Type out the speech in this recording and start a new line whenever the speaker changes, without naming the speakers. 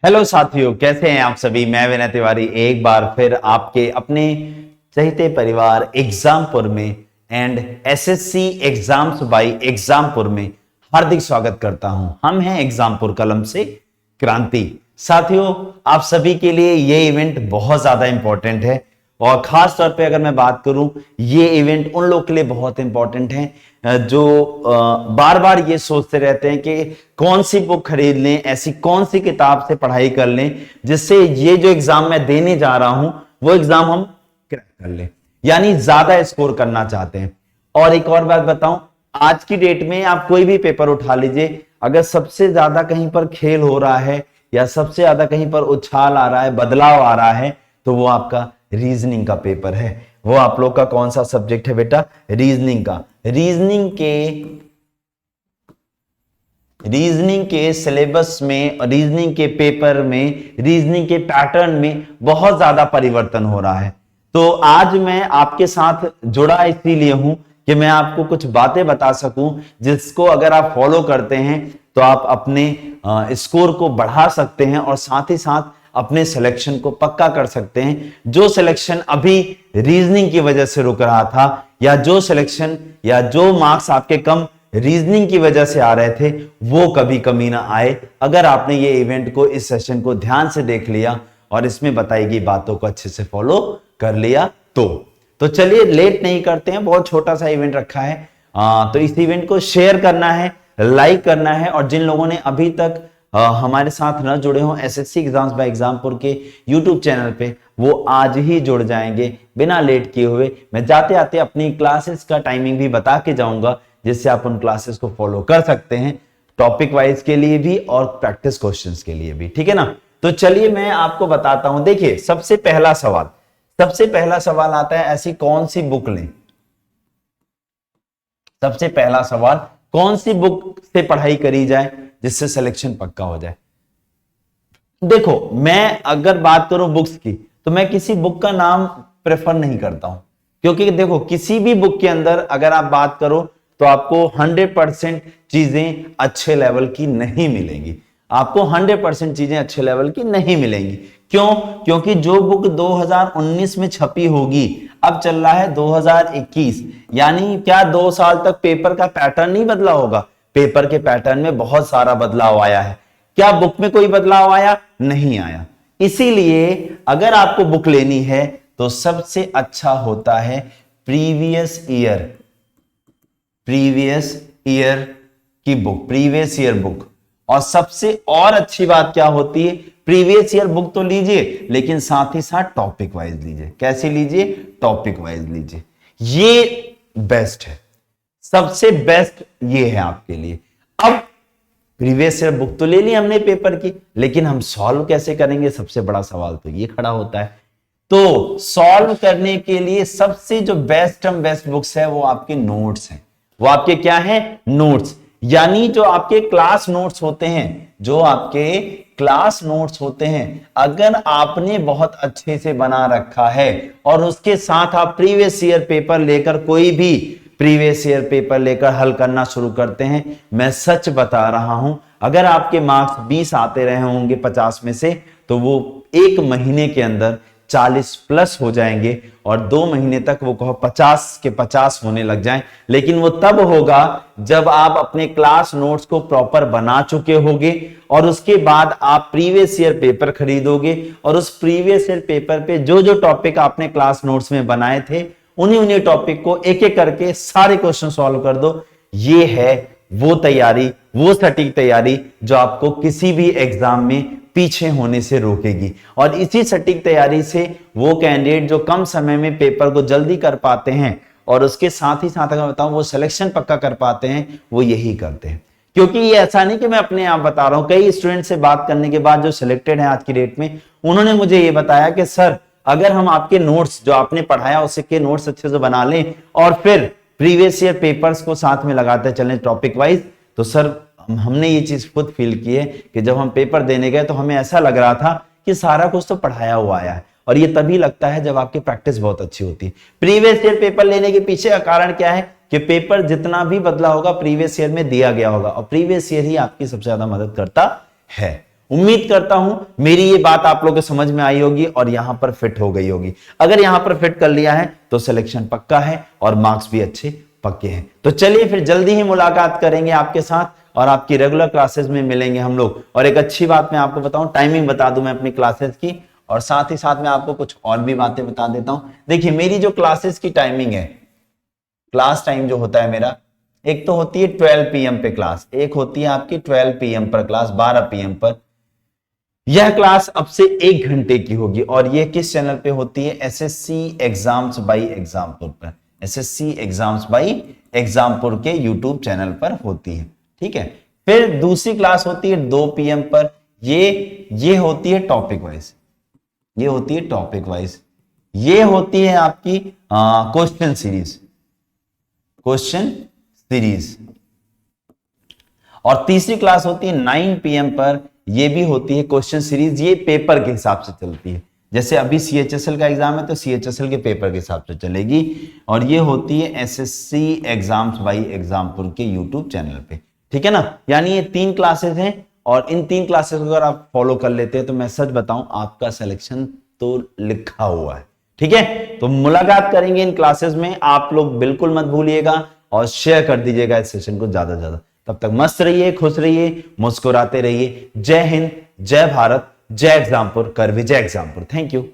Hello साथियों, कैसे हैं आप सभी। मैं विनय तिवारी एक बार फिर आपके अपने चहेते परिवार एग्जामपुर में and SSC exams by Exampur में हार्दिक स्वागत करता हूं। हम हैं एग्जामपुर कलम से क्रांति। साथियों, आप सभी के लिए ये इवेंट बहुत ज्यादा इंपॉर्टेंट है और खास तौर पे अगर मैं बात करूं, ये इवेंट उन लोगों के लिए बहुत इंपॉर्टेंट है जो बार बार ये सोचते रहते हैं कि कौन सी बुक खरीद लें, ऐसी कौन सी किताब से पढ़ाई कर लें जिससे ये जो एग्जाम मैं देने जा रहा हूं वो एग्जाम हम क्रैक कर लें, यानी ज्यादा स्कोर करना चाहते हैं। और एक और बात बताऊं, आज की डेट में आप कोई भी पेपर उठा लीजिए, अगर सबसे ज्यादा कहीं पर खेल हो रहा है या सबसे ज्यादा कहीं पर उछाल आ रहा है, बदलाव आ रहा है, तो वो आपका रीजनिंग का पेपर है। वो आप लोग का कौन सा सब्जेक्ट है बेटा? रीजनिंग का। रीजनिंग के सिलेबस में, रीजनिंग के पेपर में, रीजनिंग के पैटर्न में बहुत ज्यादा परिवर्तन हो रहा है। तो आज मैं आपके साथ जुड़ा इसीलिए हूं कि मैं आपको कुछ बातें बता सकूं जिसको अगर आप फॉलो करते हैं तो आप अपने स्कोर को बढ़ा सकते हैं और साथ ही साथ अपने सिलेक्शन को पक्का कर सकते हैं। जो सिलेक्शन अभी रीजनिंग की वजह से रुक रहा था या जो सिलेक्शन या जो मार्क्स आपके कम रीजनिंग की वजह से आ रहे थे, वो कभी कमी ना आए अगर आपने ये इवेंट को, इस सेशन को ध्यान से देख लिया और इसमें बताई गई बातों को अच्छे से फॉलो कर लिया। तो चलिए लेट नहीं करते हैं, बहुत छोटा सा इवेंट रखा है। तो इस इवेंट को शेयर करना है, लाइक करना है और जिन लोगों ने अभी तक हमारे साथ न जुड़े हों एसएससी एग्जाम्स बाय एग्जामपुर के यूट्यूब चैनल पे, वो आज ही जुड़ जाएंगे बिना लेट किए हुए। मैं जाते आते अपनी क्लासेस का टाइमिंग भी बता के जाऊंगा जिससे आप उन क्लासेस को फॉलो कर सकते हैं, टॉपिक वाइज के लिए भी और प्रैक्टिस क्वेश्चंस के लिए भी, ठीक है ना। तो चलिए मैं आपको बताता हूं। देखिए, सबसे पहला सवाल आता है, ऐसी कौन सी बुक लें। सबसे पहला सवाल, कौन सी बुक से पढ़ाई करी जाए जिससे सिलेक्शन पक्का हो जाए। देखो, मैं अगर बात करूं बुक्स की तो मैं किसी बुक का नाम प्रेफर नहीं करता हूं, क्योंकि देखो किसी भी बुक के अंदर अगर आप बात करो तो आपको 100% चीजें अच्छे लेवल की नहीं मिलेंगी। आपको 100% चीजें अच्छे लेवल की नहीं मिलेंगी। क्यों? क्योंकि जो बुक 2019 में छपी होगी, अब चल रहा है 2021, यानी क्या 2 साल तक पेपर का पैटर्न नहीं बदला होगा? पेपर के पैटर्न में बहुत सारा बदलाव आया है। क्या बुक में कोई बदलाव आया? नहीं आया। इसीलिए अगर आपको बुक लेनी है तो सबसे अच्छा होता है प्रीवियस ईयर की बुक, प्रीवियस ईयर बुक। और सबसे और अच्छी बात क्या होती है, प्रीवियस ईयर बुक तो लीजिए लेकिन साथ ही साथ टॉपिक वाइज लीजिए। कैसे लीजिए? टॉपिक वाइज लीजिए। ये बेस्ट है, सबसे बेस्ट ये है आपके लिए। अब प्रीवियस ईयर बुक तो ले ली हमने पेपर की, लेकिन हम सॉल्व कैसे करेंगे? सबसे बड़ा सवाल तो ये खड़ा होता है। तो सॉल्व करने के लिए सबसे जो बेस्ट बुक्स है वो आपके नोट्स हैं। वो आपके क्या है? नोट्स। यानी जो आपके क्लास नोट्स होते हैं, अगर आपने बहुत अच्छे से बना रखा है और उसके साथ आप प्रीवियस ईयर पेपर लेकर, कोई भी प्रीवियस ईयर पेपर लेकर हल करना शुरू करते हैं, मैं सच बता रहा हूं, अगर आपके मार्क्स 20 आते रहे होंगे 50 में से, तो वो 1 महीने के अंदर 40 प्लस हो जाएंगे और 2 महीने तक वो कहो 50 के 50 होने लग जाएं। लेकिन वो तब होगा जब आप अपने क्लास नोट्स को प्रॉपर बना चुके होगे और उसके बाद आप प्रीवियस ईयर पेपर खरीदोगे और उस प्रीवियस ईयर पेपर पे जो जो टॉपिक आपने क्लास नोट्स में बनाए थे, उन्हीं टॉपिक को एक एक करके सारे क्वेश्चन सॉल्व कर दो। ये है वो तैयारी, वो सटीक तैयारी जो आपको किसी भी एग्जाम में पीछे होने से रोकेगी। और इसी सटीक तैयारी से वो कैंडिडेट जो कम समय में पेपर को जल्दी कर पाते हैं और उसके साथ ही साथ अगर बताऊं वो सिलेक्शन पक्का कर पाते हैं, वो यही करते हैं। क्योंकि ये ऐसा नहीं कि मैं अपने आप बता रहा हूं, कई स्टूडेंट से बात करने के बाद जो सिलेक्टेड है आज की डेट में, उन्होंने मुझे ये बताया कि सर अगर हम आपके नोट्स जो आपने पढ़ाया उसके नोट्स अच्छे से बना लें और फिर प्रीवियस ईयर पेपर्स को साथ में लगाते चलें टॉपिक वाइज, तो सर हमने ये चीज खुद फील की है कि जब हम पेपर देने गए तो हमें ऐसा लग रहा था कि सारा कुछ तो पढ़ाया हुआ आया है। और ये तभी लगता है जब आपकी प्रैक्टिस बहुत अच्छी होती है। प्रीवियस ईयर पेपर लेने के पीछे का कारण क्या है कि पेपर जितना भी बदला होगा प्रीवियस ईयर में दिया गया होगा और प्रीवियस ईयर ही आपकी सबसे ज्यादा मदद करता है। उम्मीद करता हूं मेरी ये बात आप लोगों को समझ में आई होगी और यहां पर फिट हो गई होगी। अगर यहां पर फिट कर लिया है तो सिलेक्शन पक्का है और मार्क्स भी अच्छे पक्के हैं। तो चलिए फिर जल्दी ही मुलाकात करेंगे आपके साथ और आपकी रेगुलर क्लासेस में मिलेंगे हम लोग। और एक अच्छी बात मैं आपको बताऊं, टाइमिंग बता दूं मैं अपनी क्लासेस की, और साथ ही साथ मैं आपको कुछ और भी बातें बता देता हूं। देखिए मेरी जो क्लासेस की टाइमिंग है, क्लास टाइम जो होता है मेरा, एक तो होती है 12 PM पे क्लास, एक होती है आपकी 12 PM पर क्लास, 12 PM पर। यह क्लास अब से 1 घंटे की होगी और यह किस चैनल पे होती है? एसएससी एग्जाम्स बाई एग्जामपुर पर, एसएससी एग्जाम्स बाई एग्जामपुर के यूट्यूब चैनल पर होती है। ठीक है, फिर दूसरी क्लास होती है 2 PM पर, ये होती है टॉपिक वाइज, ये होती है टॉपिक वाइज, ये होती है आपकी क्वेश्चन सीरीज, क्वेश्चन सीरीज। और तीसरी क्लास होती है 9 PM पर, ये भी होती है क्वेश्चन सीरीज, ये पेपर के हिसाब से चलती है। जैसे अभी सीएचएसएल का एग्जाम है तो सीएचएसएल के पेपर के हिसाब से चलेगी, और ये होती है एसएससी एग्जाम्स बाई एग्जामपुर के यूट्यूब चैनल पे। ठीक है ना, यानी ये 3 क्लासेस हैं और इन 3 क्लासेस को अगर आप फॉलो कर लेते हैं तो मैं सच बताऊं आपका सिलेक्शन तो लिखा हुआ है। ठीक है, तो मुलाकात करेंगे इन क्लासेस में, आप लोग बिल्कुल मत भूलिएगा और शेयर कर दीजिएगा इस सेशन को ज्यादा से ज्यादा। तब तक मस्त रहिए, खुश रहिए, मुस्कुराते रहिए। जय हिंद, जय भारत, जय एग्जामपुर, कर विजय एग्जामपुर। Thank you.